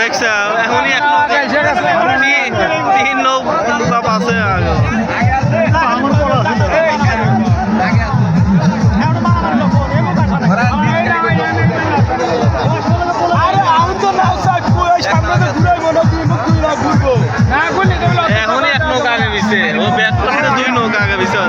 দেখছে এখনই এক তিন নৌকা আছে এখনই এক নৌকা আগে দিচ্ছে ও ব্যাট করতে দুই নৌকা আগে দিচ্ছে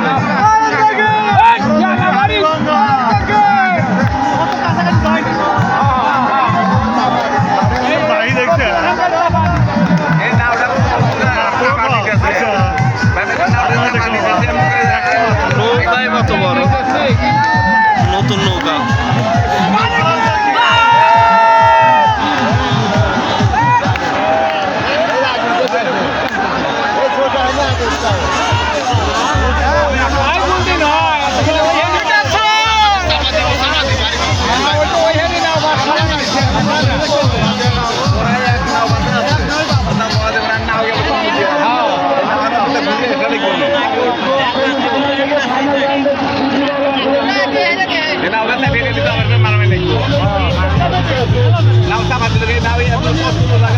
নৌকায় কত বড় নতুন নৌকা Now,